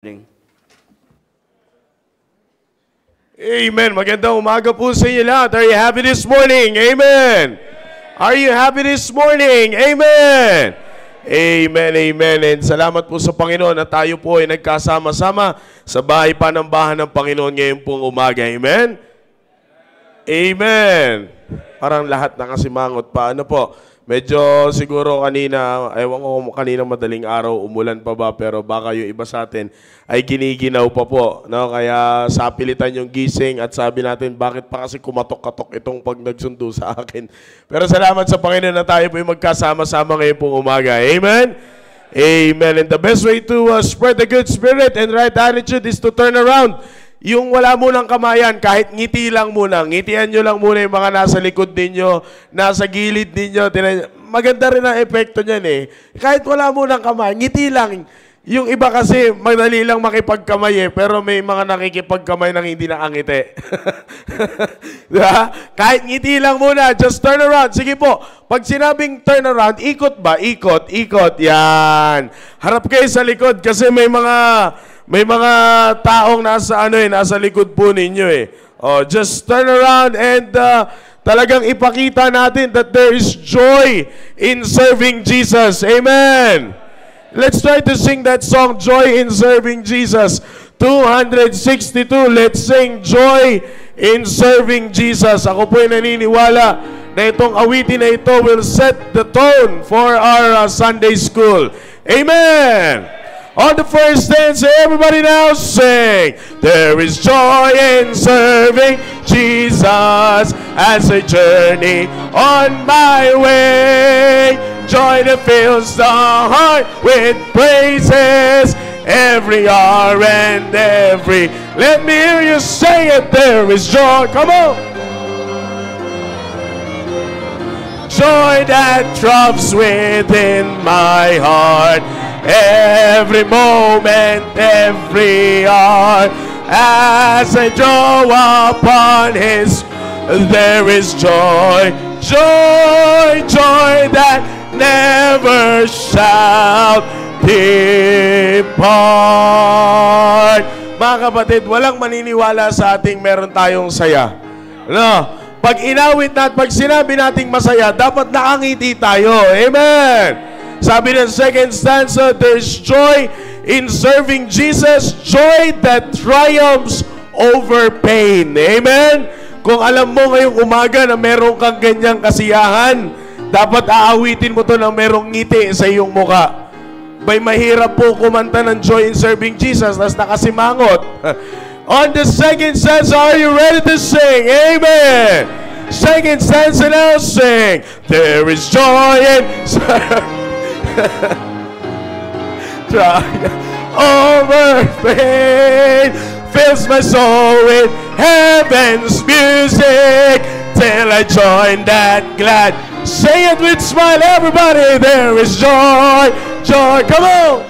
Amen. Magandang umaga po sa inyo lahat. Are you happy this morning? Amen. Are you happy this morning? Amen. Amen, amen. And salamat po sa Panginoon na tayo po ay nagkasama-sama sa bahay panambahan ng Panginoon ngayon pong umaga. Amen. Amen. Parang lahat nakasimangot pa. Ano po? Medyo siguro kanina, ewan ko kanina madaling araw, umulan pa ba, pero baka yung iba sa atin ay giniginaw pa po. No? Kaya sapilitan yung gising at sabi natin, bakit pa kasi kumatok-katok itong pag nagsundo sa akin. Pero salamat sa Panginoon na tayo po yung magkasama-sama ngayon pong umaga. Amen? Amen. And the best way to spread the good spirit and right attitude is to turn around. Yung wala munang kamayan, kahit ngiti lang muna. Ngitian nyo lang muna yung mga nasa likod ninyo, nasa gilid ninyo. Maganda rin ang epekto niyan eh. Kahit wala munang kamay, ngiti lang. Yung iba kasi, madali lang makipagkamay eh, pero may mga nakikipagkamay nang hindi nakangiti. Diba? Kahit ngiti lang muna, just turn around. Sige po, pag sinabing turn around, ikot ba? Ikot, ikot. Yan. Harap kayo sa likod kasi may mga taong nasa likod po ninyo eh. Oh, just turn around and talagang ipakita natin that there is joy in serving Jesus. Amen. Let's try to sing that song, Joy in Serving Jesus. 262, let's sing Joy in Serving Jesus. Ako po ay naniniwala na itong awitin na ito will set the tone for our Sunday school. Amen. On the first stanza, everybody now sing. There is joy in serving Jesus as I journey on my way. Joy that fills the heart with praises every hour and every. Let me hear you say it. There is joy. Come on. Joy that throbs within my heart. Every moment, every hour, as I draw upon His, there is joy, joy, joy that never shall depart. Mga kapatid, walang maniniwala sa ating meron tayong saya. No? Pag inawit natin, pag sinabi nating masaya, dapat nakangiti tayo. Amen. Sabi ng second stanza, there's joy in serving Jesus, joy that triumphs over pain. Amen? Kung alam mo ngayong umaga na meron kang ganyang kasiyahan, dapat aawitin mo to na merong ngiti sa iyong muka. May mahirap po kumanta ng joy in serving Jesus, tas nakasimangot. On the second stanza, are you ready to sing? Amen! Second stanza now, sing. There is joy in serving over pain, fills my soul with heaven's music till I join that glad. Say it with smile, everybody. There is joy, joy. Come on.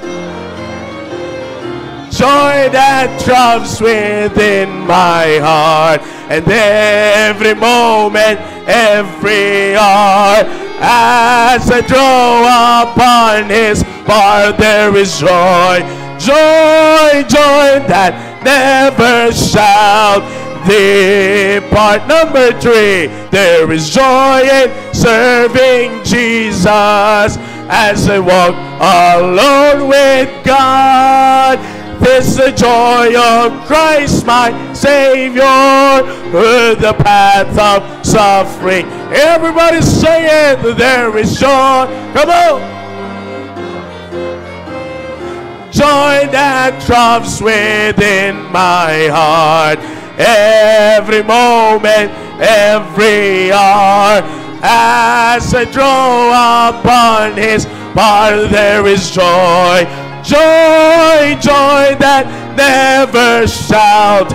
Joy that throbs within my heart, and every moment, every hour, as I draw upon His bar, there is joy, joy, joy that never shall depart. Number 3, there is joy in serving Jesus as I walk alone with God. This is the joy of Christ, my Savior, through the path of suffering. Everybody say it, there is joy. Come on. Joy that throbs within my heart. Every moment, every hour, as I draw upon His bar, there is joy. Joy, joy that never shall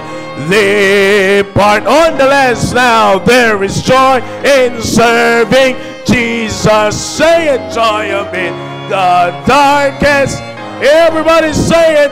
depart. On the last now, there is joy in serving Jesus. Say it, joy amid the darkest. Everybody say it.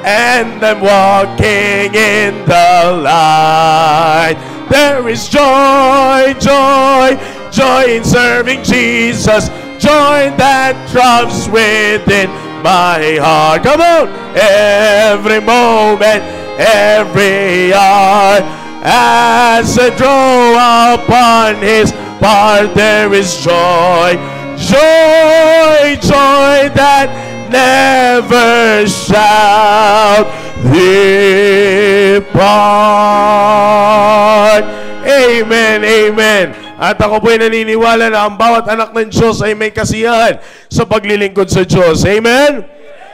And I'm walking in the light. There is joy, joy, joy in serving Jesus. joy that throbs within my heart. Come on! Every moment, every hour, as I draw upon His part, there is joy. Joy, joy that never shall depart. Amen, amen. At ako po'y naniniwala na ang bawat anak ng Diyos ay may kasiyahan sa paglilingkod sa Diyos. Amen?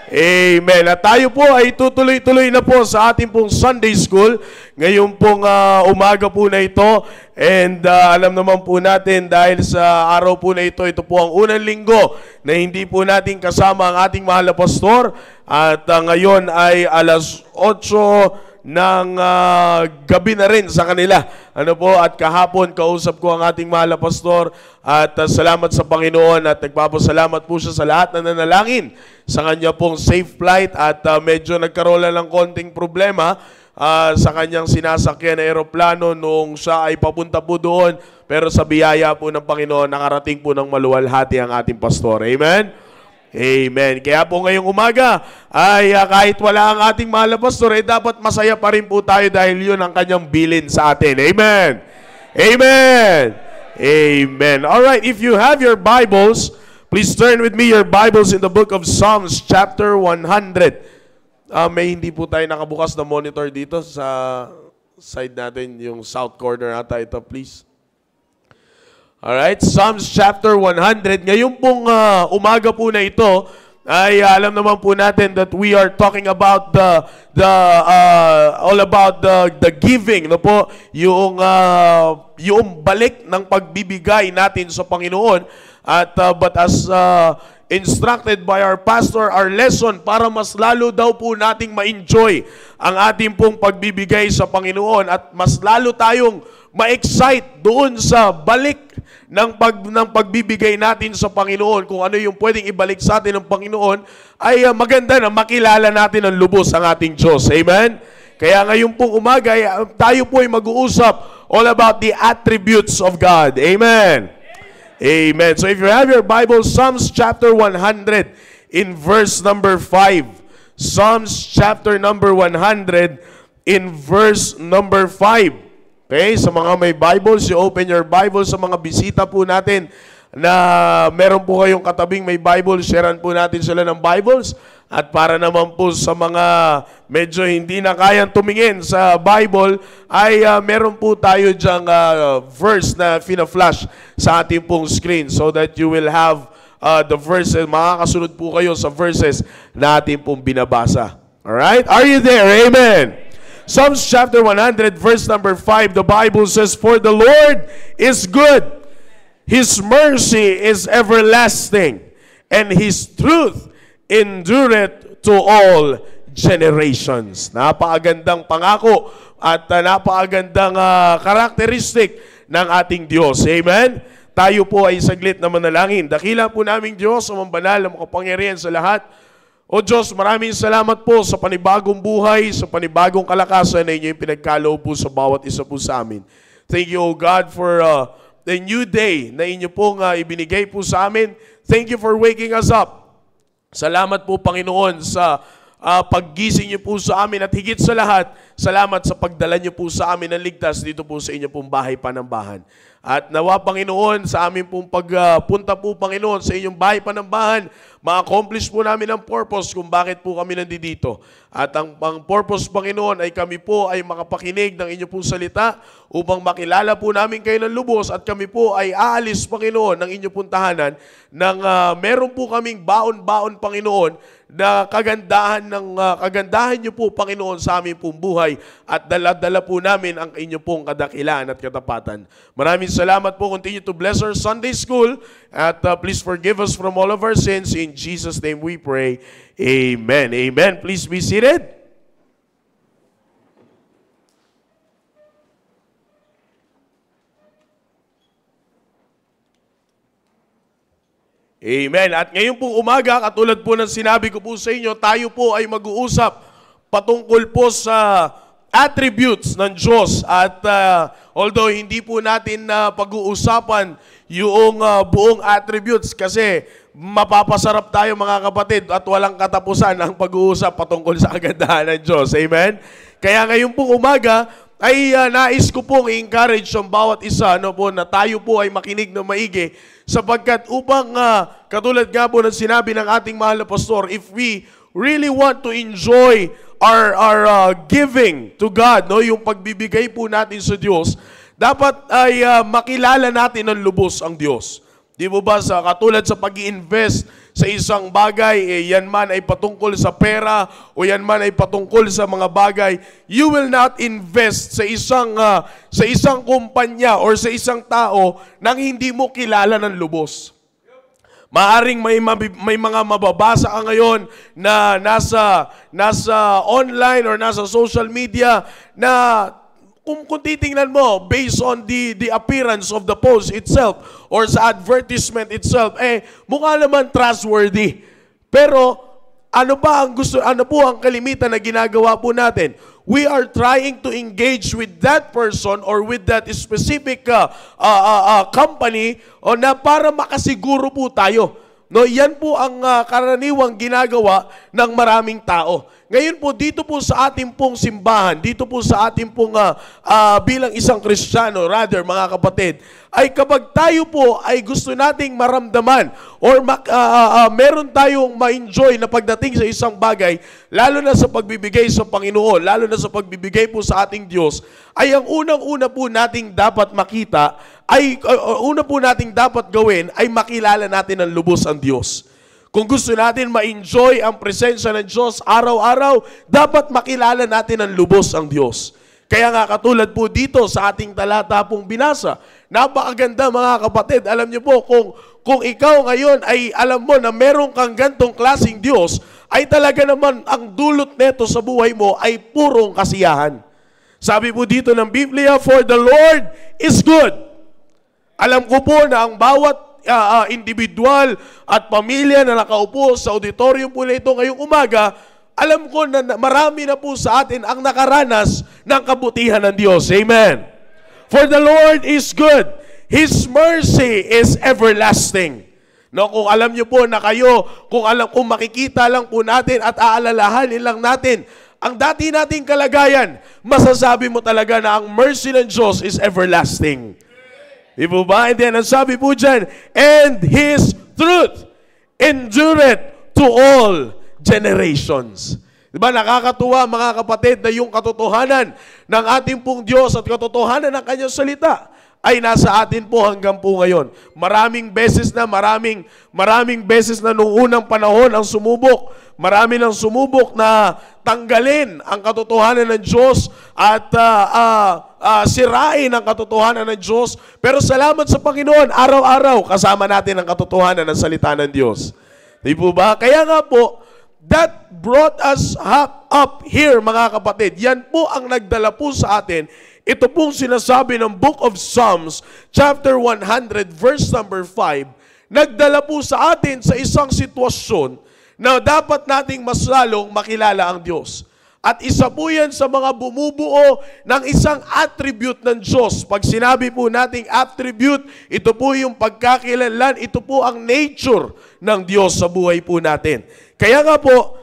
Amen. At tayo po ay tutuloy-tuloy na po sa ating pong Sunday School. Ngayon pong umaga po na ito. And alam naman po natin dahil sa araw po na ito, ito po ang unang linggo na hindi po natin kasama ang ating mahal na pastor. At ngayon ay alas 8 ng gabi na rin sa kanila. Ano po, at kahapon kausap ko ang ating mahal na pastor at salamat sa Panginoon at nagpapasalamat po siya sa lahat na nanalangin sa kanya pong safe flight at medyo nagkaroon lang ng konting problema sa kanyang sinasakyan na aeroplano nung siya ay papunta po doon, pero sa biyaya po ng Panginoon nakarating po ng maluwalhati ang ating pastor. Amen? Amen. Kaya po ngayong umaga ay kahit wala ang ating mahal na pastor, ay dapat masaya pa rin po tayo dahil yun ang kanyang bilin sa atin. Amen. Amen. Amen. Alright, if you have your Bibles, please turn with me your Bibles in the book of Psalms chapter 100. May hindi po tayo nakabukas na monitor dito sa side natin, yung south corner ata ito, please. Alright, Psalms chapter 100. Ngayon pong umaga po na ito, ay alam naman po natin that we are talking about all about the giving, no po, yung balik ng pagbibigay natin sa Panginoon. At but as instructed by our pastor, our lesson para mas lalo daw po nating ma-enjoy ang ating pong pagbibigay sa Panginoon at mas lalo tayong ma-excite doon sa balik ng pagbibigay natin sa Panginoon, kung ano yung pwedeng ibalik sa atin ng Panginoon, ay maganda na makilala natin ang lubos ang ating Diyos. Amen? Kaya ngayon pong umaga, tayo po ay mag-uusap all about the attributes of God. Amen? Amen. So if you have your Bible, Psalms chapter 100 in verse number 5. Psalms chapter number 100 in verse number 5. Okay, sa mga may Bibles, you open your Bible. Sa mga bisita po natin na meron po kayong katabing may Bible, sharean po natin sila ng Bibles. At para naman po sa mga medyo hindi na kayang tumingin sa Bible, ay meron po tayo dyang verse na fina-flash sa ating pong screen so that you will have the verses, makakasunod po kayo sa verses na ating pong binabasa. Alright? Are you there? Amen! Psalms chapter 100, verse number 5, the Bible says, "For the Lord is good, His mercy is everlasting, and His truth endureth to all generations." Napakagandang pangako at napakagandang karakteristik ng ating Diyos. Amen? Tayo po ay saglit na manalangin. Dakila po naming Diyos, ang banal na makapangyarihan sa lahat. O Diyos, maraming salamat po sa panibagong buhay, sa panibagong kalakasan na inyo yung pinagkaloob po sa bawat isa po sa amin. Thank you, O God, for the new day na inyo pong ibinigay po sa amin. Thank you for waking us up. Salamat po, Panginoon, sa paggising niyo po sa amin at higit sa lahat, salamat sa pagdala niyo po sa amin ng ligtas dito po sa inyo pong bahay panambahan. At nawa, Panginoon, sa amin pong pagpunta po, Panginoon, sa inyong bahay panambahan, ma-accomplish po namin ang purpose kung bakit po kami nandito. At ang purpose, Panginoon, ay kami po ay makapakinig ng inyong pong salita upang makilala po namin kayo ng lubos at kami po ay aalis, Panginoon, ng inyong pong tahanan ng meron po kaming baon-baon, Panginoon, na kagandahan niyo po, Panginoon, sa aming pong buhay at dala-dala po namin ang inyong pong kadakilaan at katapatan. Maraming salamat po. Continue to bless our Sunday School at please forgive us from all of our sins. In Jesus' name we pray. Amen. Amen. Please be seated. Amen. At ngayon pong umaga, katulad po ng sinabi ko po sa inyo, tayo po ay mag-uusap patungkol po sa attributes ng Diyos. At although hindi po natin pag-uusapan yung buong attributes kasi mapapasarap tayo mga kapatid at walang katapusan ang pag-uusap patungkol sa kagandahan ng Diyos. Amen? Kaya ngayon pong umaga ay nais ko pong i-encourage ang bawat isa na tayo po ay makinig na maigi sapagkat upang katulad nga po ng sinabi ng ating mahal na pastor, if we really want to enjoy our giving to God, yung pagbibigay po natin sa Diyos, dapat ay makilala natin ng lubos ang Diyos. Di mo ba katulad sa pag-i-invest sa isang bagay, yan man ay patungkol sa pera o yan man ay patungkol sa mga bagay, you will not invest sa isang kumpanya or sa isang tao nang hindi mo kilala ng lubos. Maaring may mga mababasa ka ngayon na nasa online or nasa social media na kung titingnan mo, based on the appearance of the post itself or sa advertisement itself, mukha naman trustworthy. Pero ano po ang kalimitan na ginagawa po natin? We are trying to engage with that person or with that specific company na para makasiguro po tayo. Yan po ang karaniwang ginagawa ng maraming tao. Ngayon po, dito po sa ating pong simbahan, dito po sa ating pong bilang isang Kristiyano, rather mga kapatid, ay kapag tayo po ay gusto nating maramdaman or meron tayong ma-enjoy na pagdating sa isang bagay, lalo na sa pagbibigay sa Panginoon, lalo na sa pagbibigay po sa ating Diyos, ay ang unang-una po nating dapat makita, una po nating dapat gawin ay makilala natin ang lubos ang Diyos. Kung gusto natin ma-enjoy ang presensya ng Diyos araw-araw, dapat makilala natin ang lubos ang Diyos. Kaya nga katulad po dito sa ating talata pong binasa, napakaganda mga kapatid. Alam niyo po, kung ikaw ngayon ay alam mo na meron kang gantong klaseng Diyos, ay talaga naman ang dulot neto sa buhay mo ay purong kasiyahan. Sabi po dito ng Biblia, for the Lord is good. Alam ko po na ang bawat individual at pamilya na nakaupo sa auditorium po na ito ngayong umaga, alam ko na marami na po sa atin ang nakaranas ng kabutihan ng Diyos. Amen. For the Lord is good. His mercy is everlasting. Kung alam niyo po na kayo, kung makikita lang po natin at aalalahanin lang natin ang dati nating kalagayan, masasabi mo talaga na ang mercy ng Diyos is everlasting. Di po ba? And then, ang sabi po dyan, and His truth endureth to all generations. Di ba? Nakakatuwa mga kapatid na yung katotohanan ng ating pong Diyos at katotohanan ng Kanyang salita ay nasa atin po hanggang po ngayon. Maraming beses na noong unang panahon ang sumubok. Marami nang sumubok na tanggalin ang katotohanan ng Diyos at sirain ang katotohanan ng Diyos. Pero salamat sa Panginoon, araw-araw kasama natin ang katotohanan ng salita ng Diyos. Di po ba? Kaya nga po, that brought us up here mga kapatid. Yan po ang nagdala po sa atin. Ito pong sinasabi ng Book of Psalms, chapter 100, verse number 5, nagdala po sa atin sa isang sitwasyon na dapat nating mas lalong makilala ang Diyos. At isa po yan sa mga bumubuo ng isang attribute ng Diyos. Pag sinabi po nating attribute, ito po yung pagkakilanlan, ito po ang nature ng Diyos sa buhay po natin. Kaya nga po,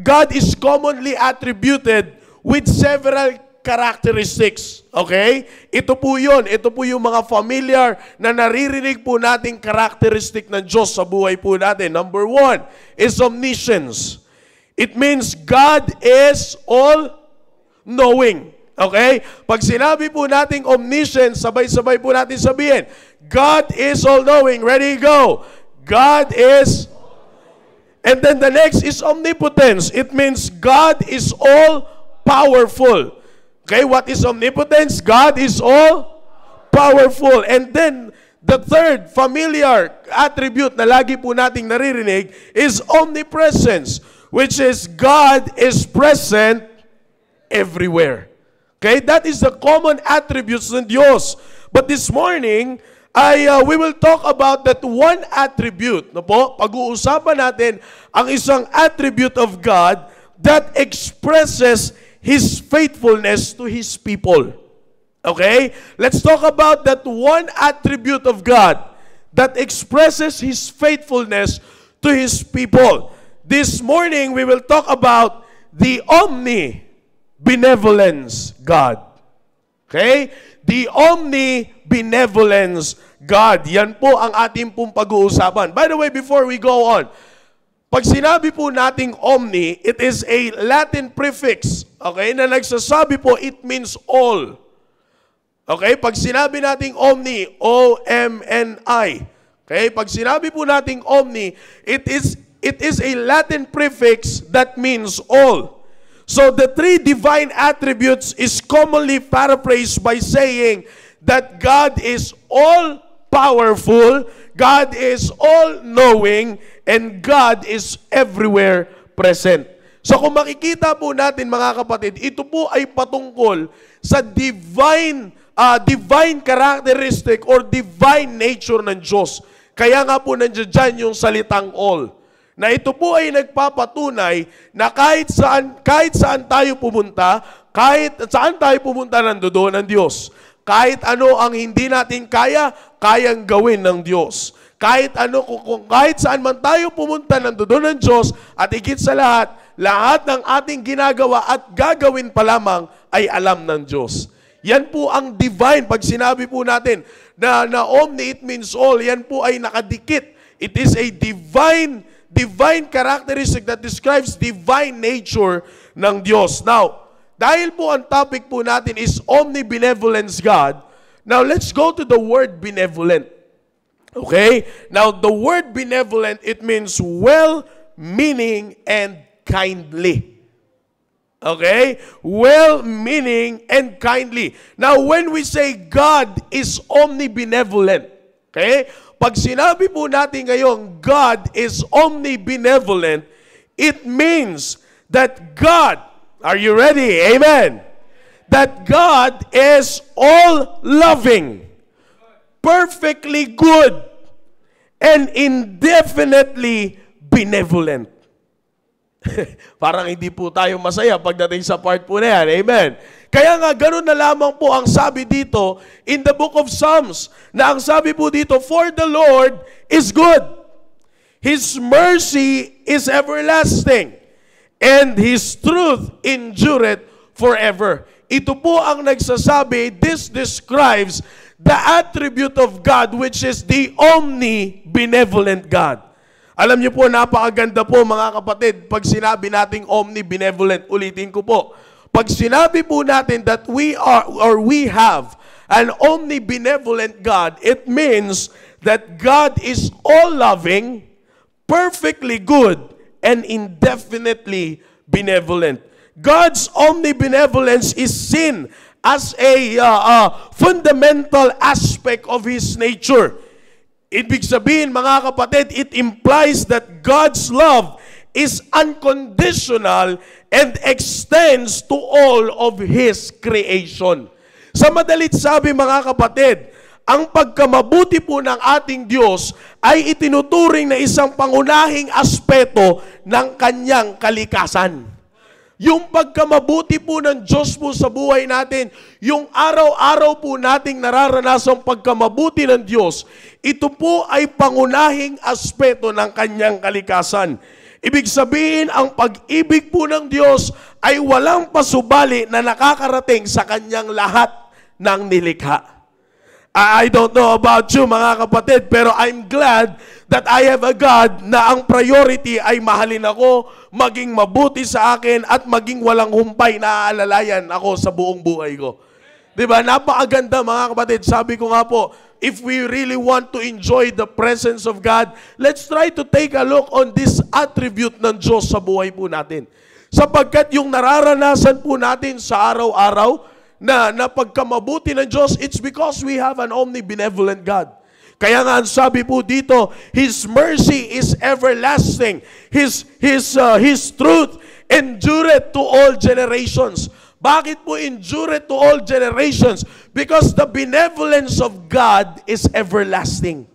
God is commonly attributed with several characteristics. Okay? Ito po yun. Ito po yung mga familiar na naririnig po nating characteristic ng Diyos sa buhay po natin. Number 1 is omniscience. It means God is all-knowing. Okay? Pag sinabi po nating omniscience, sabay-sabay po natin sabihin, God is all-knowing. Ready, go. God is... And then the next is omnipotence. It means God is all-powerful. Okay, what is omnipotence? God is all-powerful. And then, the third familiar attribute na lagi po nating naririnig is omnipresence, which is God is present everywhere. Okay, that is the common attributes ng Diyos. But this morning, we will talk about that one attribute. No po? Pag-uusapan natin ang isang attribute of God that expresses His faithfulness to His people. Okay? Let's talk about that one attribute of God that expresses His faithfulness to His people. This morning, we will talk about the omni-benevolence God. Okay? The omni-benevolence God. Yan po ang ating pong pag-uusapan. By the way, before we go on, pag sinabi po nating omni, it is a Latin prefix, okay, na nagsasabi po, it means all. Okay? Pag sinabi nating omni, O-M-N-I, okay? Pag sinabi po nating omni, it is a Latin prefix that means all. So the three divine attributes is commonly paraphrased by saying that God is all-powerful, God is all-knowing, and God is everywhere present. So kung makikita po natin mga kapatid, ito po ay patungkol sa divine characteristic or divine nature ng Diyos. Kaya nga po nandiyan yung salitang all. Na ito po ay nagpapatunay na kahit saan tayo pumunta, kahit saan tayo pumunta, nandoon ang Diyos. Kahit ano ang hindi natin kayang gawin ng Diyos. Kahit saan man tayo pumunta, nandoon ang Diyos, at higit sa lahat ng ating ginagawa at gagawin pa lamang ay alam ng Diyos. Yan po ang divine. Pag sinabi po natin na omni, it means all, yan po ay nakadikit. It is a divine characteristic that describes divine nature ng Diyos. Now, dahil po ang topic po natin is omni-benevolence God, now let's go to the word benevolent. Okay? Now, the word benevolent, it means well-meaning and kindly. Okay? Well-meaning and kindly. Now, when we say God is omni-benevolent, okay? Pag sinabi po natin ngayon, God is omni-benevolent, it means that God, are you ready? Amen? That God is all-loving, perfectly good, and indefinitely benevolent. Parang hindi po tayo masaya pagdating sa part po na yan. Amen. Kaya nga, ganun na lamang po ang sabi dito in the book of Psalms, na ang sabi po dito, for the Lord is good. His mercy is everlasting, and His truth endureth forever. Ito po ang nagsasabi, this describes the attribute of God, which is the omni-benevolent God. Alam niyo po, napakaganda po mga kapatid, pag sinabi nating omni-benevolent, ulitin ko po, pag sinabi po natin that we have an omni-benevolent God, it means that God is all-loving, perfectly good, and indefinitely benevolent. God's omnibenevolence is seen as a fundamental aspect of His nature. Ibig sabihin, mga kapatid, it implies that God's love is unconditional and extends to all of His creation. Sa madalit sabi, mga kapatid, ang pagkamabuti po ng ating Diyos ay itinuturing na isang pangunahing aspeto ng Kanyang kalikasan. Yung pagkamabuti po ng Diyos po sa buhay natin, yung araw-araw po nating nararanasang pagkamabuti ng Diyos, ito po ay pangunahing aspeto ng Kanyang kalikasan. Ibig sabihin, ang pag-ibig po ng Diyos ay walang pasubali na nakakarating sa Kanyang lahat ng nilikha. I don't know about you mga kapatid, pero I'm glad that I have a God na ang priority ay mahalin ako, maging mabuti sa akin, at maging walang humpay na aalalayan ako sa buong buhay ko. Diba? Napakaganda mga kapatid. Sabi ko nga po, if we really want to enjoy the presence of God, let's try to take a look on this attribute ng Diyos sa buhay po natin. Sapagkat yung nararanasan po natin sa araw-araw, na pagkamabuti ng Diyos, it's because we have an omnibenevolent God. Kaya nga ang sabi po dito, His mercy is everlasting. His truth endureth to all generations. Bakit po endureth to all generations? Because the benevolence of God is everlasting.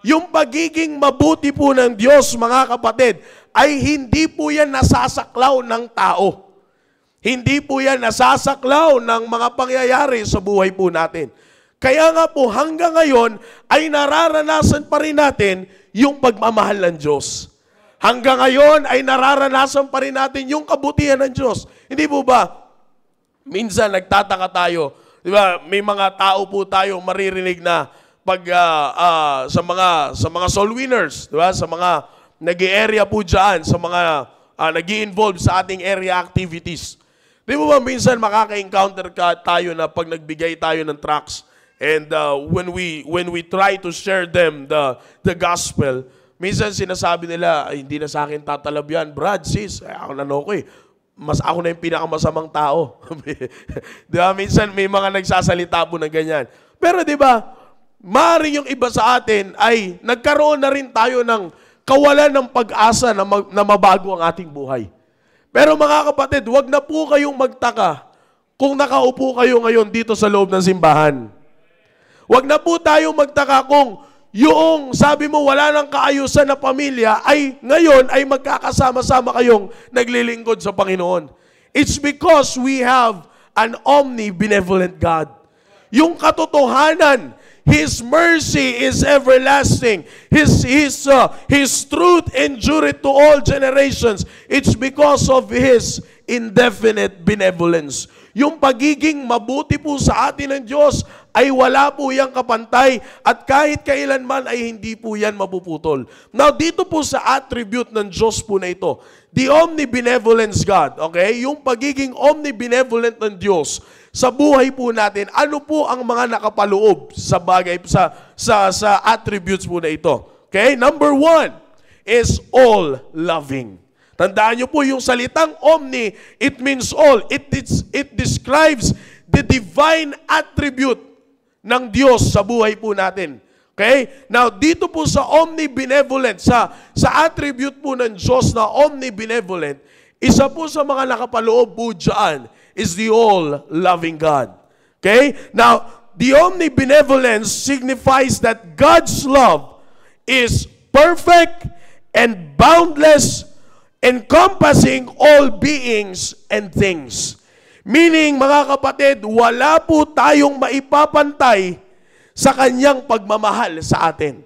Yung pagiging mabuti po ng Diyos, mga kapatid, ay hindi po yan nasasaklaw ng tao. Hindi po yan nasasaklaw ng mga pangyayari sa buhay po natin. Kaya nga po hanggang ngayon ay nararanasan pa rin natin yung pagmamahal ng Diyos. Hanggang ngayon ay nararanasan pa rin natin yung kabutihan ng Diyos. Hindi po ba? Minsan nagtataka tayo, di ba? May mga tao po tayo maririnig na pag sa mga soul winners, di ba? Sa mga nag-area po diyan, sa mga nag-i-involve sa ating area activities. Di ba minsan makaka-encounter tayo na pag nagbigay tayo ng tracts and when we try to share them the gospel, minsan sinasabi nila, ay, hindi na sa akin tatalab yan. Brad, sis, ako ako na yung pinakamasamang tao. Di ba? Minsan may mga nagsasalita po na ganyan. Pero di ba, maaaring yung iba sa atin ay nagkaroon na rin tayo ng kawalan ng pag-asa na mabago ang ating buhay. Pero mga kapatid, wag na po kayong magtaka kung nakaupo kayo ngayon dito sa loob ng simbahan. Wag na po tayong magtaka kung yung sabi mo wala nang kaayusan na pamilya ay ngayon ay magkakasama-sama kayong naglilingkod sa Panginoon. It's because we have an omnibenevolent God. Yung katotohanan, His mercy is everlasting. His truth endureth to all generations. It's because of His indefinite benevolence. Yung pagiging mabuti po sa atin ng Diyos ay wala po yang kapantay at kahit kailanman ay hindi po yan mapuputol. Now, dito po sa attribute ng Diyos po na ito, the omnibenevolence God, okay? Yung pagiging omnibenevolent ng Diyos sa buhay po natin, ano po ang mga nakapaloob sa bagay, sa attributes po na ito? Okay? Number 1 is all-loving. Tandaan nyo po yung salitang omni, it means all. It describes the divine attribute ng Diyos sa buhay po natin. Okay? Now, dito po sa omnibenevolent, sa attribute po ng Diyos na omnibenevolent, isa po sa mga nakapaloob po dyan is the all-loving God. Okay? Now, the omnibenevolence signifies that God's love is perfect and boundless, encompassing all beings and things. Meaning, mga kapatid, wala po tayong maipapantay sa kanyang pagmamahal sa atin.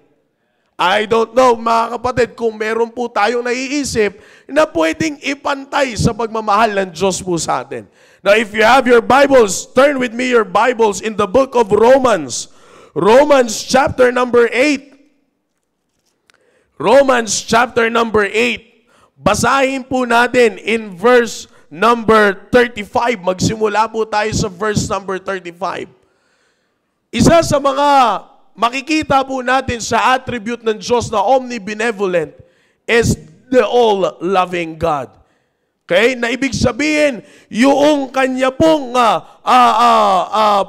I don't know, mga kapatid, kung meron po tayong naiisip na pwedeng ipantay sa pagmamahal ng Diyos po sa atin. Now, if you have your Bibles, turn with me your Bibles in the book of Romans. Romans chapter number 8. Romans chapter number 8. Basahin po natin in verse number 35. Magsimula po tayo sa verse number 35. Isa sa mga makikita po natin sa attribute ng Diyos na omnibenevolent is the all-loving God. Okay? Na ibig sabihin, yung kanya pong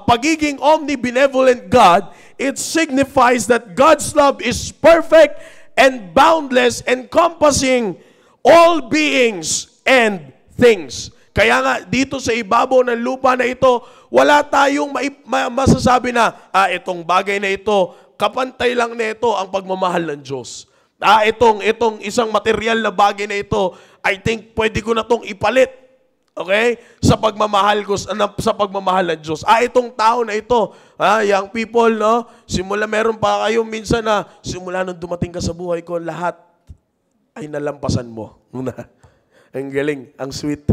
pagiging omnibenevolent God, it signifies that God's love is perfect and boundless, encompassing all beings and things. Kaya nga, dito sa ibabaw ng lupa na ito, wala tayong masasabi na, itong bagay na ito, kapantay lang na ito ang pagmamahal ng Diyos. Itong isang material na bagay na ito, I think pwede ko na itong ipalit. Okay? Sa pagmamahal ng Diyos. Itong tao na ito, young people, no? Meron pa kayo minsan na, simula nung dumating ka sa buhay ko, lahat ay nalampasan mo. Ang galing, ang sweet.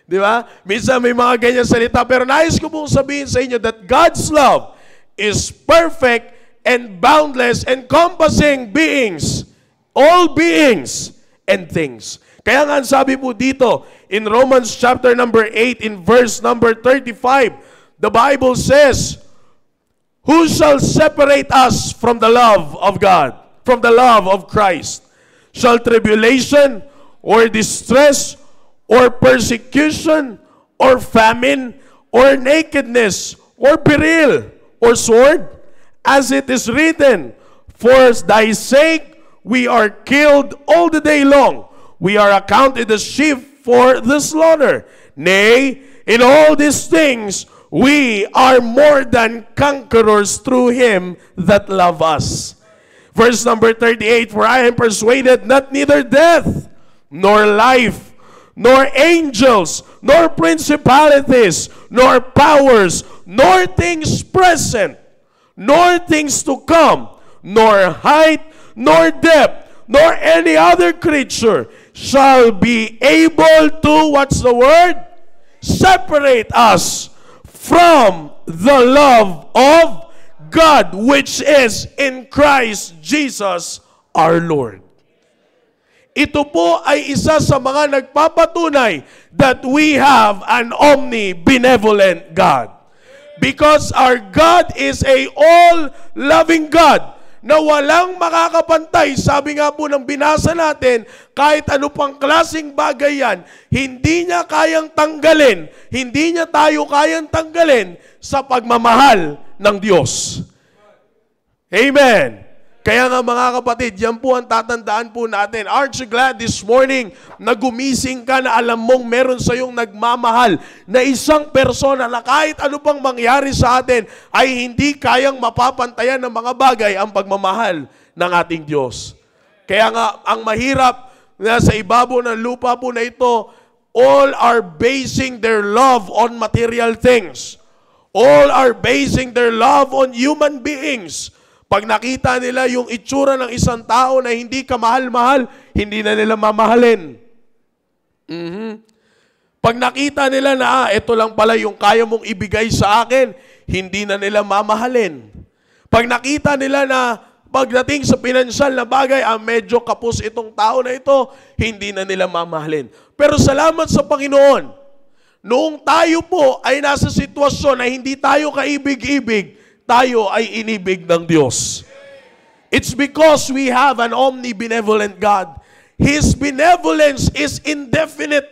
Di ba? Minsan may mga ganyan salita, pero nais ko pong sabihin sa inyo that God's love is perfect and boundless, encompassing beings, all beings and things. Kaya nga sabi po dito, in Romans chapter number 8, in verse number 35, the Bible says, who shall separate us from the love of God, from the love of Christ? Shall tribulation, or distress, or persecution, or famine, or nakedness, or peril, or sword? As it is written, for thy sake we are killed all the day long. We are accounted as sheep for the slaughter. Nay, in all these things we are more than conquerors through him that love us. Verse number 38, for I am persuaded not neither death, nor life, nor angels, nor principalities, nor powers, nor things present, nor things to come, nor height, nor depth, nor any other creature shall be able to, what's the word? Separate us from the love of God, which is in Christ Jesus our Lord. Ito po ay isa sa mga nagpapatunay that we have an omnibenevolent God. Because our God is a all-loving God na walang makakapantay. Sabi nga po ng binasa natin, kahit ano pang klaseng bagay yan, hindi niya kayang tanggalin, hindi niya tayo kayang tanggalin sa pagmamahal ng Diyos. Amen. Kaya nga mga kapatid, yan po ang tatandaan po natin. Aren't you glad this morning na gumising ka na alam mong meron sa iyong nagmamahal na isang persona na kahit ano pang mangyari sa atin ay hindi kayang mapapantayan ng mga bagay ang pagmamahal ng ating Diyos. Kaya nga, ang mahirap na sa ibabaw ng lupa po na ito, all are basing their love on material things. All are basing their love on human beings. Pag nakita nila yung itsura ng isang tao na hindi kamahal-mahal, hindi na nila mamahalin. Pag nakita nila na, ito lang pala yung kaya mong ibigay sa akin, hindi na nila mamahalin. Pag nakita nila na pagdating sa pinansyal na bagay, medyo kapos itong tao na ito, hindi na nila mamahalin. Pero salamat sa Panginoon, noong tayo po ay nasa sitwasyon na hindi tayo kaibig-ibig, tayo ay inibig ng Diyos. It's because we have an omnibenevolent God. His benevolence is indefinite.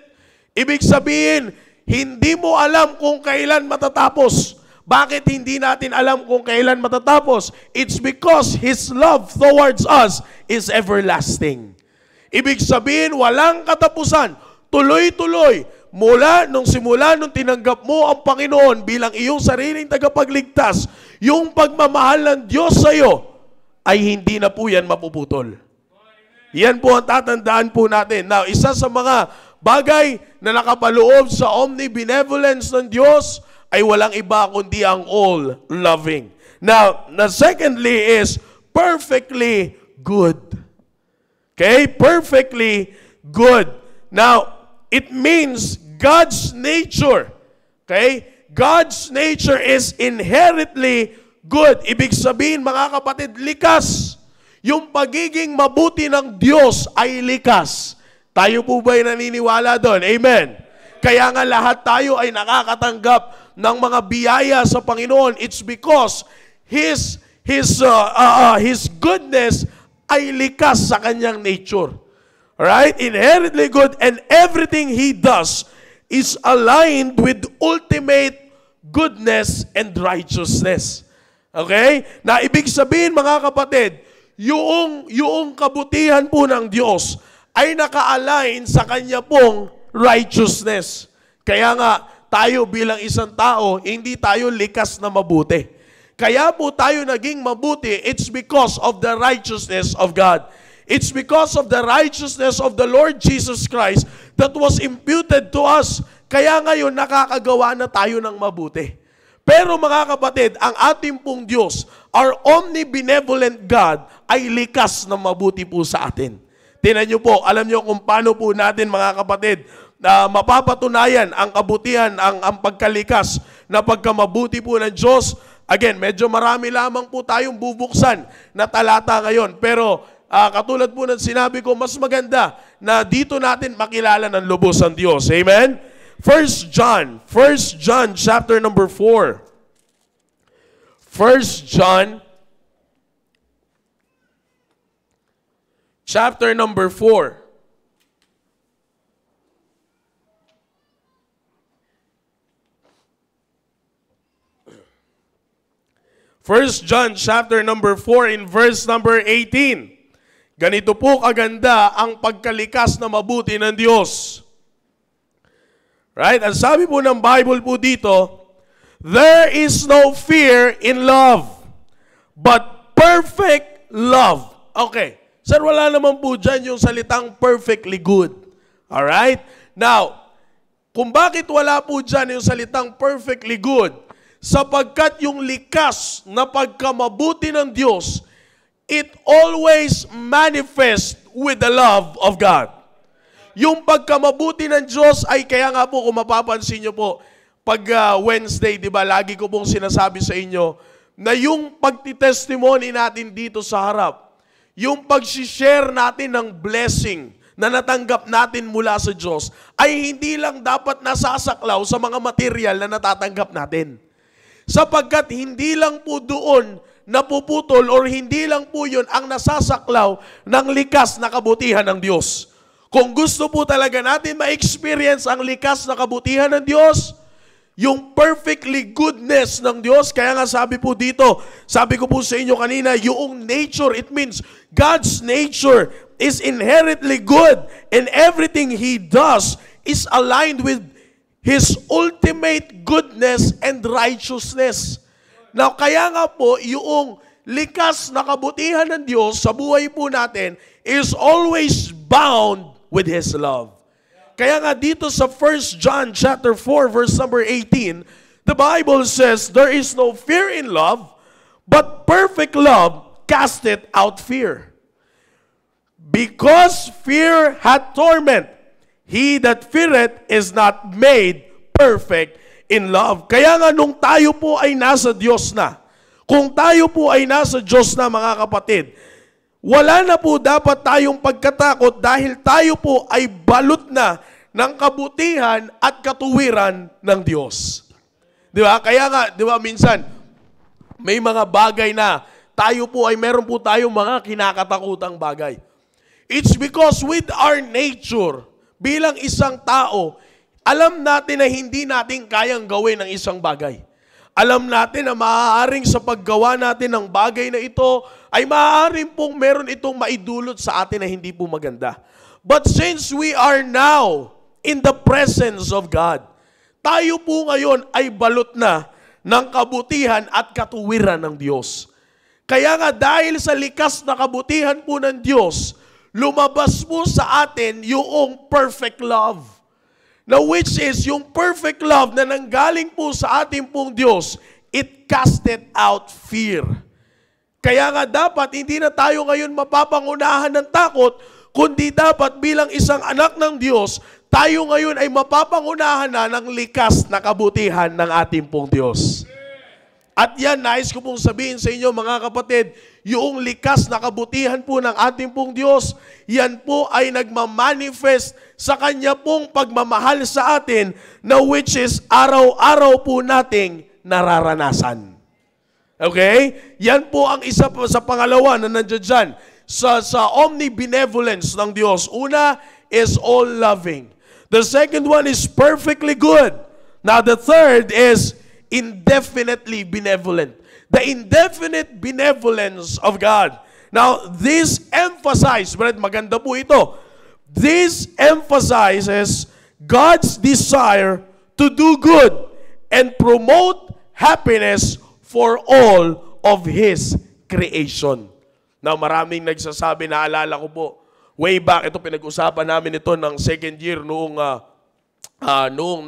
Ibig sabihin, hindi mo alam kung kailan matatapos. Bakit hindi natin alam kung kailan matatapos? It's because His love towards us is everlasting. Ibig sabihin, walang katapusan. Tuloy-tuloy. Mula nung simula nung tinanggap mo ang Panginoon bilang iyong sariling tagapagligtas, yung pagmamahal ng Diyos sa iyo ay hindi na po yan mapuputol. Yan po ang tatandaan po natin. Now, isa sa mga bagay na nakapaloob sa omnibenevolence ng Diyos ay walang iba kundi ang all-loving. Now, secondly is perfectly good. Okay? Perfectly good. Now, it means God's nature. Okay? God's nature is inherently good. Ibig sabihin, mga kapatid, likas. Yung pagiging mabuti ng Diyos ay likas. Tayo po ba'y naniniwala doon? Amen. Kaya nga lahat tayo ay nakakatanggap ng mga biyaya sa Panginoon. It's because His goodness ay likas sa kanyang nature. Alright? Inherently good, and everything He does is aligned with ultimate goodness and righteousness. Okay? Na ibig sabihin, mga kapatid, yung kabutihan po ng Diyos ay naka-align sa Kanya pong righteousness. Kaya nga, tayo bilang isang tao, hindi tayo likas na mabuti. Kaya po tayo naging mabuti, it's because of the righteousness of God. It's because of the righteousness of the Lord Jesus Christ that was imputed to us. Kaya ngayon nakakagawa na tayo ng mabuti. Pero mga kapatid, ang ating pong Diyos, our omnibenevolent God, ay likas na mabuti po sa atin. Tingnan niyo po, alam niyo kung paano po natin mga kapatid, na mapapatunayan ang kabutihan, ang pagkalikas na pagkamabuti po ng Diyos. Again, medyo marami lamang po tayong bubuksan na talata ngayon. Pero katulad po ng sinabi ko, mas maganda na dito natin makilala ng lubos ang Diyos. Amen? 1 John chapter number 4. 1 John chapter number 4. First John chapter number 4 in verse number 18. Ganito po kaganda ang pagkalikas na mabuti ng Diyos. Right? Ang sabi po ng Bible po dito, there is no fear in love, but perfect love. Okay. Sir, wala naman po dyan yung salitang perfectly good. Alright? Now, kung bakit wala po dyan yung salitang perfectly good, sapagkat yung likas na pagkamabuti ng Diyos, it always manifests with the love of God. Yung pagkamabuti ng Diyos ay kaya nga po kung mapapansin nyo po, pag Wednesday, di ba, lagi ko pong sinasabi sa inyo na yung pagtitestimony natin dito sa harap, yung pag-share natin ng blessing na natanggap natin mula sa Diyos ay hindi lang dapat nasasaklaw sa mga material na natatanggap natin. Sapagkat hindi lang po doon napuputol or hindi lang po yun ang nasasaklaw ng likas na kabutihan ng Diyos. Kung gusto po talaga natin ma-experience ang likas na kabutihan ng Diyos, yung perfectly goodness ng Diyos, kaya nga sabi po dito, sabi ko po sa inyo kanina, yung nature, it means God's nature is inherently good and everything He does is aligned with His ultimate goodness and righteousness. Now, kaya nga po, yung likas na kabutihan ng Diyos sa buhay po natin is always bound with His love. Kaya nga dito sa 1 John chapter 4 verse number 18, the Bible says, there is no fear in love, but perfect love casteth out fear. Because fear hath torment, he that feareth is not made perfect in love. Kaya nga nung tayo po ay nasa Diyos na, kung tayo po ay nasa Diyos na mga kapatid, wala na po dapat tayong pagkatakot dahil tayo po ay balot na ng kabutihan at katuwiran ng Diyos. Di ba? Kaya nga, di ba, minsan, may mga bagay na tayo po ay meron po tayong mga kinakatakutang bagay. It's because with our nature, bilang isang tao, alam natin na hindi natin kayang gawin ang isang bagay. Alam natin na maaaring sa paggawa natin ng bagay na ito, ay maaaring pong meron itong maidulot sa atin na hindi po maganda. But since we are now in the presence of God, tayo po ngayon ay balot na ng kabutihan at katuwiran ng Diyos. Kaya nga dahil sa likas na kabutihan po ng Diyos, lumabas po sa atin yung perfect love. Now which is yung perfect love na nanggaling po sa ating pong Diyos, it casted out fear. Kaya nga dapat hindi na tayo ngayon mapapangunahan ng takot, kundi dapat bilang isang anak ng Diyos, tayo ngayon ay mapapangunahan na ng likas na kabutihan ng ating pong Diyos. At yan, nais ko pong sabihin sa inyo mga kapatid, yung likas na kabutihan po ng ating pong Diyos, yan po ay nagmamanifest sa Kanya pong pagmamahal sa atin na which is araw-araw po nating nararanasan. Okay? Yan po ang isa pa sa pangalawa na nandiyan dyan sa omnibenevolence ng Diyos. Una is all-loving. The second one is perfectly good. Now the third is indefinitely benevolent. The indefinite benevolence of God. Now, this emphasizes, maganda po ito, this emphasizes God's desire to do good and promote happiness for all of His creation. Now, maraming nagsasabi, naalala ko po, way back, ito pinag-usapan namin ito ng second year noong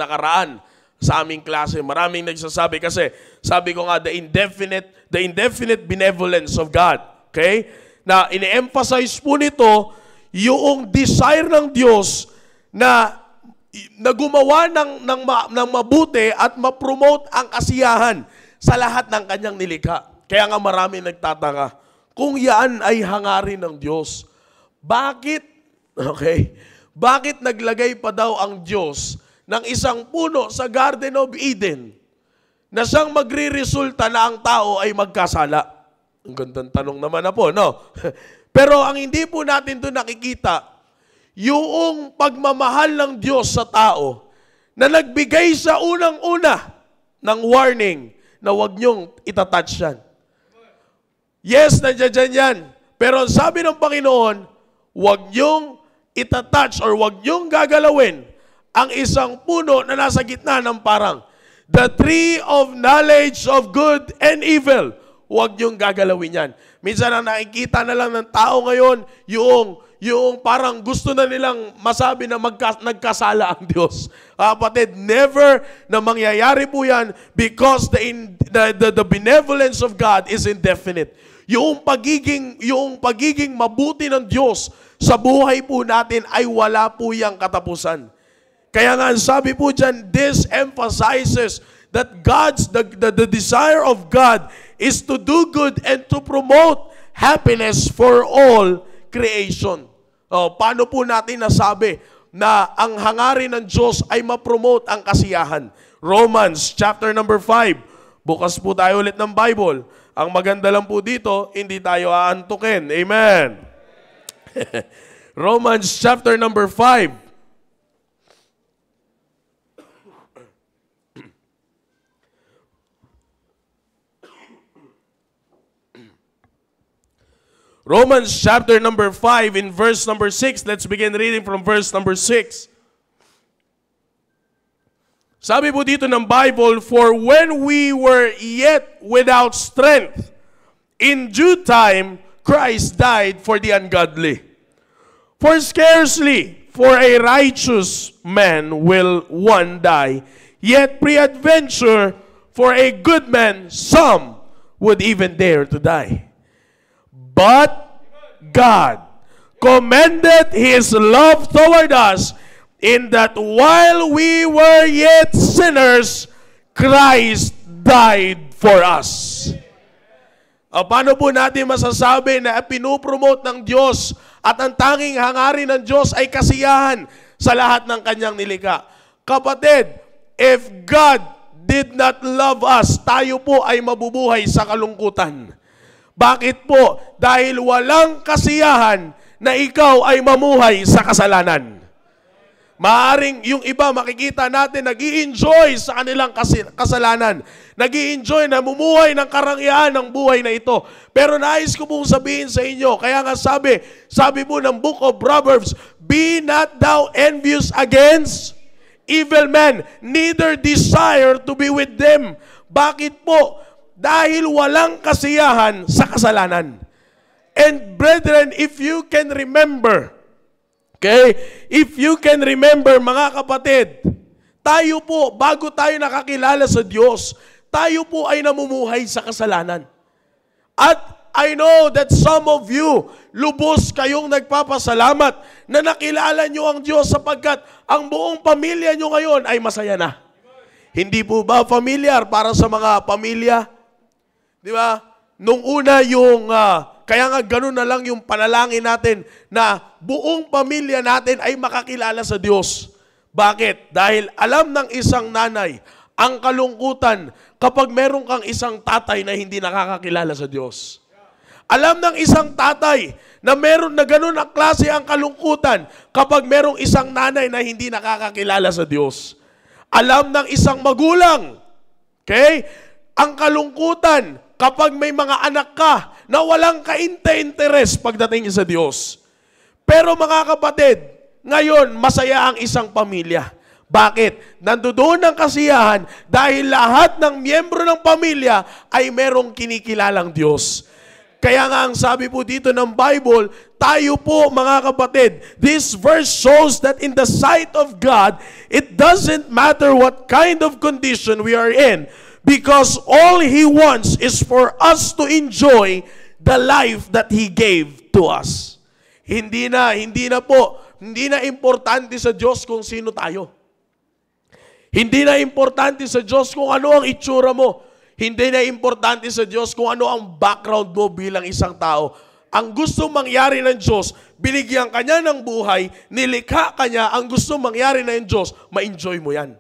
nakaraan, sa aming klase. Maraming nagsasabi kasi sabi ko nga the indefinite benevolence of God. Okay? Na ine-emphasize po nito yung desire ng Diyos na gumawa ng mabuti at ma-promote ang kasiyahan sa lahat ng kanyang nilikha. Kaya nga maraming nagtataka, kung yan ay hangarin ng Diyos, bakit naglagay pa daw ang Diyos ng isang puno sa Garden of Eden na siyang magre-resulta na ang tao ay magkasala? Ang gandang tanong naman na po, no? Pero ang hindi po natin doon nakikita, yung pagmamahal ng Diyos sa tao na nagbigay sa unang-una ng warning na huwag niyong itatouch yan. Yes, nandiyan yan. Pero sabi ng Panginoon, huwag niyong itatouch or huwag niyong gagalawin ang isang puno na nasa gitna ng parang, the tree of knowledge of good and evil. Huwag niyong gagalawin yan. Minsan ang nakikita na lang ng tao ngayon, yung parang gusto na nilang masabi na nagkasala ang Diyos. Kapatid, never na mangyayari po yan because the benevolence of God is indefinite. Yung pagiging mabuti ng Diyos sa buhay po natin ay wala po yang katapusan. Kaya nga sabi po dyan, this emphasizes that the desire of God is to do good and to promote happiness for all creation. Paano po natin nasabi na ang hangarin ng Diyos ay ma-promote ang kasiyahan? Romans chapter number 5. Bukas po tayo ulit ng Bible. Ang maganda lang po dito, hindi tayo aantukin. Amen. Romans chapter number 5. Romans chapter number 5 in verse number 6. Let's begin reading from verse number 6. Sabi po dito ng Bible, for when we were yet without strength, in due time, Christ died for the ungodly. For scarcely for a righteous man will one die, yet peradventure for a good man some would even dare to die. But God commended His love toward us in that while we were yet sinners, Christ died for us. Paano po natin masasabi na pinupromote ng Diyos at ang tanging hangarin ng Diyos ay kasiyahan sa lahat ng Kanyang nilikha? Kapatid, if God did not love us, tayo po ay mabubuhay sa kalungkutan. Bakit po? Dahil walang kasiyahan na ikaw ay mamuhay sa kasalanan. Maaring yung iba makikita natin nag-i-enjoy sa kanilang kasalanan. Nag-i-enjoy na mumuhay ng karangyaan ng buhay na ito. Pero nais ko pong sabihin sa inyo, kaya nga sabi po ng Book of Proverbs, be not thou envious against evil men, neither desire to be with them. Bakit po? Dahil walang kasiyahan sa kasalanan. And brethren, if you can remember, okay, if you can remember mga kapatid, tayo po, bago tayo nakakilala sa Diyos, tayo po ay namumuhay sa kasalanan. At I know that some of you, lubos kayong nagpapasalamat na nakilala nyo ang Diyos sapagkat ang buong pamilya nyo ngayon ay masaya na. Hindi po ba familiar para sa mga pamilya? Di ba? Nung una kaya nga ganun na lang yung panalangin natin na buong pamilya natin ay makakilala sa Diyos. Bakit? Dahil alam ng isang nanay ang kalungkutan kapag meron kang isang tatay na hindi nakakakilala sa Diyos. Alam ng isang tatay na meron na ganun ang klase ang kalungkutan kapag merong isang nanay na hindi nakakakilala sa Diyos. Alam ng isang magulang, okay, ang kalungkutan kapag may mga anak ka na walang kainte-interes pagdating sa Diyos. Pero mga kapatid, ngayon masaya ang isang pamilya. Bakit? Nandoon ang kasiyahan dahil lahat ng miyembro ng pamilya ay merong kinikilalang Diyos. Kaya nga ang sabi po dito ng Bible, tayo po mga kapatid, this verse shows that in the sight of God, it doesn't matter what kind of condition we are in, because all He wants is for us to enjoy the life that He gave to us. Hindi na importante sa Diyos kung sino tayo. Hindi na importante sa Diyos kung ano ang itsura mo. Hindi na importante sa Diyos kung ano ang background mo bilang isang tao. Ang gusto mangyari ng Diyos, binigyan ka niya ng buhay, nilikha ka niya, ang gusto mangyari ng Diyos, ma-enjoy mo yan.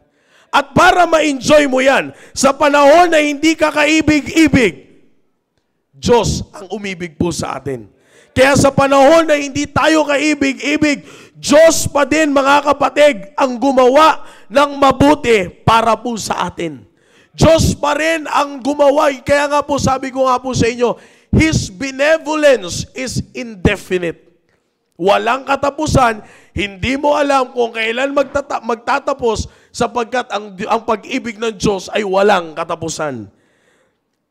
At para ma-enjoy mo yan, sa panahon na hindi ka kaibig-ibig, Diyos ang umibig po sa atin. Kaya sa panahon na hindi tayo kaibig-ibig, Diyos pa din mga kapatid ang gumawa ng mabuti para po sa atin. Diyos pa rin ang gumawa. Kaya nga po sabi ko nga po sa inyo, His benevolence is indefinite. Walang katapusan, hindi mo alam kung kailan magtatapos sapagkat ang pag-ibig ng Diyos ay walang katapusan.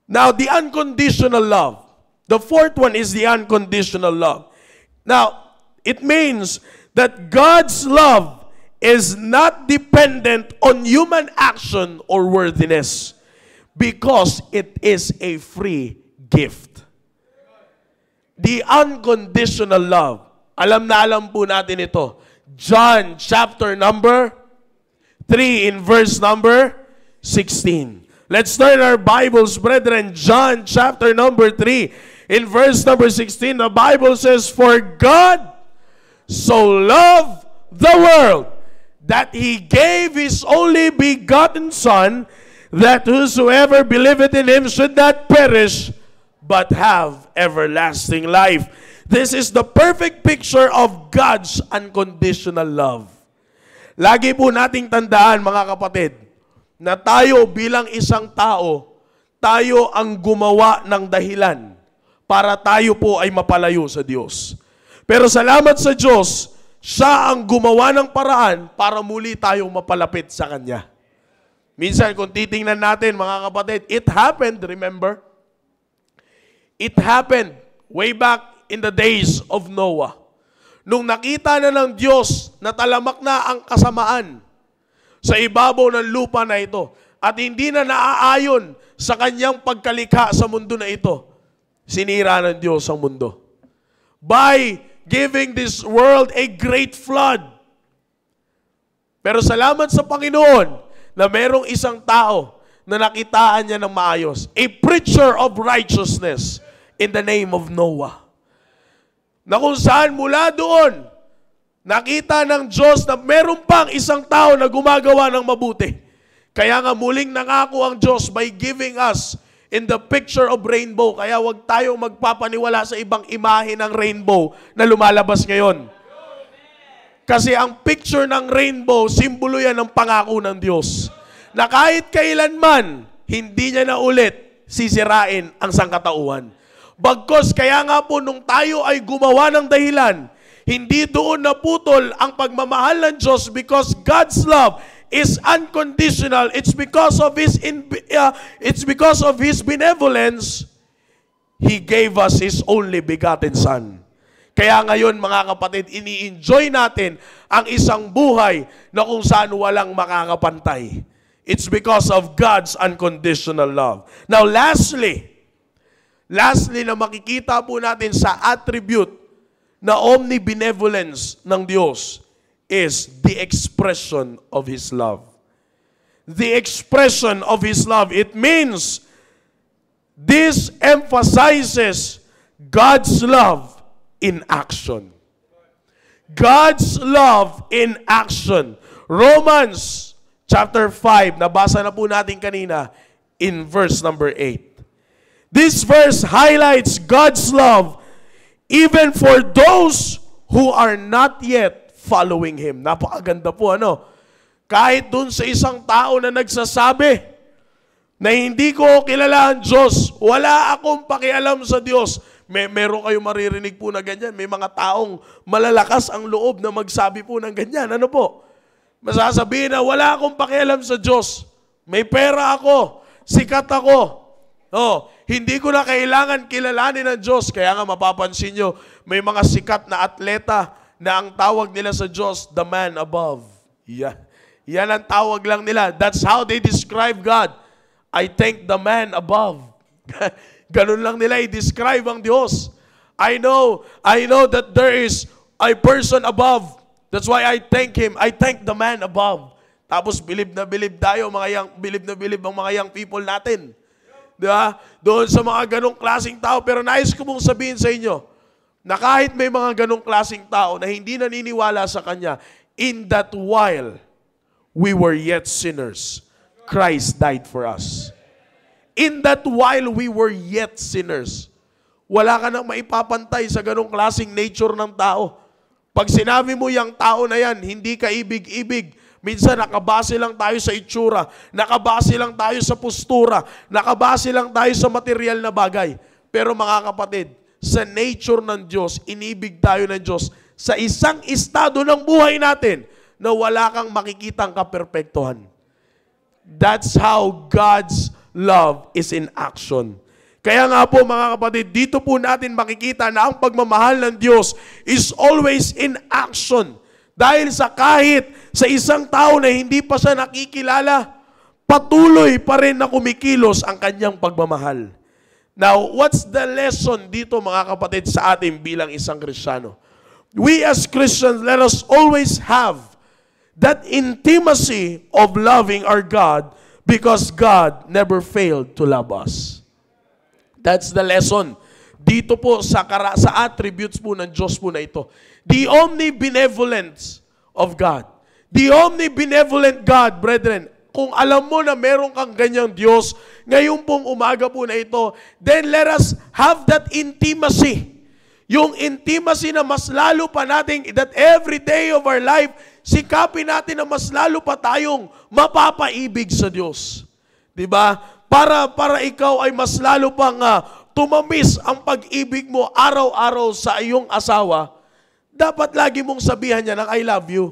Now, the unconditional love. The fourth one is the unconditional love. Now, It means that God's love is not dependent on human action or worthiness because it is a free gift. The unconditional love. Alam na alam po natin ito. John chapter number 3 in verse number 16. Let's turn our Bibles, brethren. John chapter number 3 in verse number 16. The Bible says, "For God so loved the world that He gave His only begotten Son, that whosoever believeth in Him should not perish, but have everlasting life." This is the perfect picture of God's unconditional love. Lagi po nating tandaan, mga kapatid, na tayo bilang isang tao, tayo ang gumawa ng dahilan para tayo po ay mapalayo sa Diyos. Pero salamat sa Diyos, siya ang gumawa ng paraan para muli tayong mapalapit sa Kanya. Minsan kung titingnan natin, mga kapatid, it happened, remember? It happened way back in the days of Noah. Nung nakita na ng Diyos na talamak na ang kasamaan sa ibabaw ng lupa na ito at hindi na naaayon sa Kanyang pagkalikha sa mundo na ito, sinira ng Diyos ang mundo by giving this world a great flood. Pero salamat sa Panginoon na merong isang tao na nakitaan niya ng maayos. A preacher of righteousness in the name of Noah. Na kung saan mula doon, nakita ng Diyos na meron pang isang tao na gumagawa ng mabuti. Kaya nga muling nangako ang Diyos by giving us in the picture of rainbow. Kaya wag tayong magpapaniwala sa ibang imahe ng rainbow na lumalabas ngayon. Kasi ang picture ng rainbow, simbolo yan ng pangako ng Diyos. Na kahit kailanman, hindi niya na ulit sisirain ang sangkatauhan. Bagkos kaya nga po nung tayo ay gumawa ng dahilan, hindi doon naputol ang pagmamahal ng Diyos because God's love is unconditional. It's because of His benevolence, He gave us His only begotten Son. Kaya ngayon mga kapatid, ini-enjoy natin ang isang buhay na kung saan walang makakapantay. It's because of God's unconditional love. Now lastly na makikita po natin sa attribute na omnibenevolence ng Diyos is the expression of His love. The expression of His love. It means this emphasizes God's love in action. God's love in action. Romans chapter 5, nabasa na po natin kanina in verse number 8. This verse highlights God's love even for those who are not yet following Him. Napakaganda po, ano? Kahit dun sa isang tao na nagsasabi na hindi ko kilala ang Diyos, wala akong pakialam sa Diyos. Meron kayo maririnig po na ganyan. May mga taong malalakas ang loob na magsabi po ng ganyan. Ano po? Masasabihin na wala akong pakialam sa Diyos. May pera ako. Sikat ako. Hindi ko na kailangan kilalanin ng Diyos. Kaya nga mapapansin nyo, may mga sikat na atleta na ang tawag nila sa Diyos, the man above. Yan ang tawag lang nila. That's how they describe God. I thank the man above. Ganun lang nila i-describe ang Diyos. I know that there is a person above. That's why I thank Him. I thank the man above. Tapos bilib na bilib tayo, bilib na bilib ang mga young people natin. Diba? Doon sa mga ganong klaseng tao. Pero nais ko mong sabihin sa inyo, na kahit may mga ganong klaseng tao na hindi naniniwala sa Kanya, in that while we were yet sinners, Christ died for us. In that while we were yet sinners, wala ka nang maipapantay sa ganong klaseng nature ng tao. Pag sinabi mo yung tao na yan, hindi ka ibig-ibig, minsan nakabase lang tayo sa itsura, nakabase lang tayo sa postura, nakabase lang tayo sa material na bagay. Pero mga kapatid, sa nature ng Diyos, inibig tayo ng Diyos sa isang estado ng buhay natin na wala kang makikitang kaperpektuhan. That's how God's love is in action. Kaya nga po mga kapatid, dito po natin makikita na ang pagmamahal ng Diyos is always in action. Dahil sa kahit sa isang tao na hindi pa siya nakikilala, patuloy pa rin na kumikilos ang kanyang pagmamahal. Now, what's the lesson dito mga kapatid sa atin bilang isang Kristiyano? We as Christians, let us always have that intimacy of loving our God because God never failed to love us. That's the lesson. Dito po sa attributes po ng Diyos po na ito. The omnibenevolence of God. The omnibenevolent God, brethren. Kung alam mo na meron kang ganyang Diyos, ngayon pong umaga po na ito, then let us have that intimacy. Yung intimacy na mas lalo pa natin, that every day of our life, sikapin natin na mas lalo pa tayong mapapaibig sa Diyos. Diba? Para ikaw ay mas lalo pang tumamis ang pag-ibig mo araw-araw sa iyong asawa, dapat lagi mong sabihan niya ng I love you.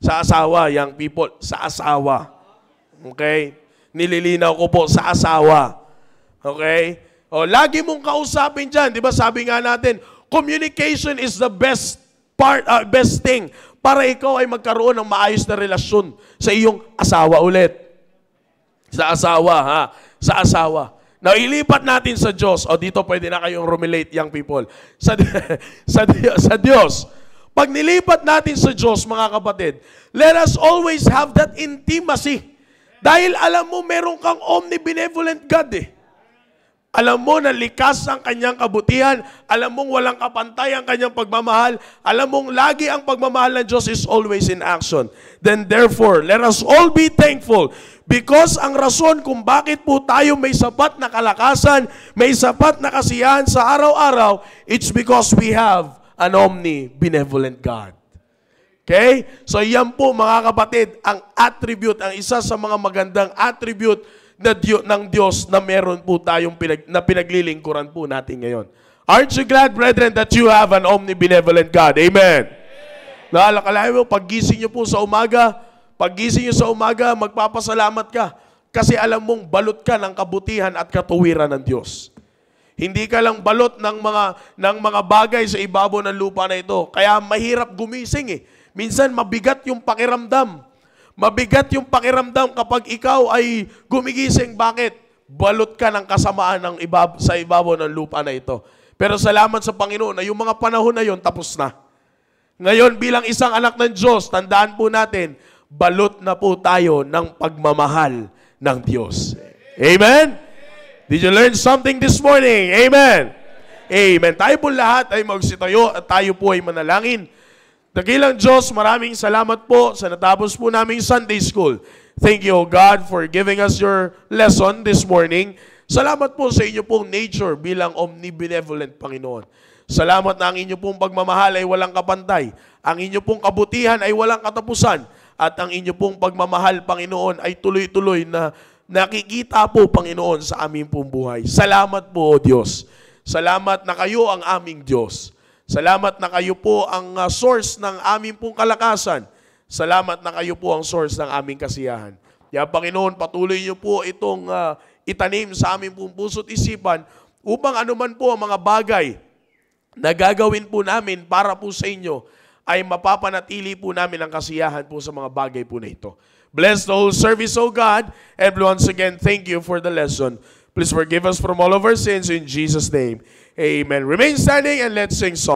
Sa asawa, young people, sa asawa. Okay? Nililinaw ko po, sa asawa. Okay? O, lagi mong kausapin dyan. Di ba sabi nga natin, communication is the best thing para ikaw ay magkaroon ng maayos na relasyon sa iyong asawa ulit. Sa asawa, ha? Sa asawa. Now, ilipat natin sa Diyos. O, dito pwede na kayong rumilate, young people. Sa Diyos. Pag nilipat natin sa Diyos, mga kapatid, let us always have that intimacy. Dahil alam mo, meron kang omnibenevolent God eh. Alam mo na likas ang kanyang kabutihan. Alam mong walang kapantay ang kanyang pagmamahal. Alam mong lagi ang pagmamahal ng Diyos is always in action. Then therefore, let us all be thankful because ang rason kung bakit po tayo may sapat na kalakasan, may sapat na kasiyahan sa araw-araw, it's because we have an omnibenevolent God. Okay? So yan po mga kapatid, ang attribute, ang isa sa mga magandang attribute ng Diyos na meron po tayong pinaglilingkuran po natin ngayon. Aren't you glad, brethren, that you have an omnibenevolent God? Amen. Naalakalain mo, paggising nyo po sa umaga, magpapasalamat ka kasi alam mong balot ka ng kabutihan at katuwiran ng Diyos. Hindi ka lang balot ng mga bagay sa ibabaw ng lupa na ito. Kaya mahirap gumising eh. Minsan mabigat yung pakiramdam. Mabigat yung pakiramdam kapag ikaw ay gumigising. Bakit? Balot ka ng kasamaan sa ibabaw ng lupa na ito. Pero salamat sa Panginoon na yung mga panahon na yon tapos na. Ngayon bilang isang anak ng Diyos, tandaan po natin, balot na po tayo ng pagmamahal ng Diyos. Amen? Did you learn something this morning? Amen? Amen. Tayo po lahat ay magsitayo at tayo po ay manalangin. Dakilang Diyos, maraming salamat po sa natapos po naming Sunday School. Thank you, God, for giving us your lesson this morning. Salamat po sa inyo pong nature bilang omnibenevolent, Panginoon. Salamat na ang inyo pong pagmamahal ay walang kapantay. Ang inyo pong kabutihan ay walang katapusan. At ang inyo pong pagmamahal, Panginoon, ay tuloy-tuloy na nakikita po, Panginoon, sa aming pong buhay. Salamat po, O Diyos. Salamat na kayo ang aming Diyos. Salamat na kayo po ang source ng aming pong kalakasan. Salamat na kayo po ang source ng aming kasiyahan. Kaya Panginoon, patuloy niyo po itong itanim sa aming pong puso't isipan upang anuman po ang mga bagay na gagawin po namin para po sa inyo ay mapapanatili po namin ang kasiyahan po sa mga bagay po na ito. Bless the whole service, O God. And once again, thank you for the lesson. Please forgive us from all of our sins in Jesus' name. Amen. Remain standing and let's sing song.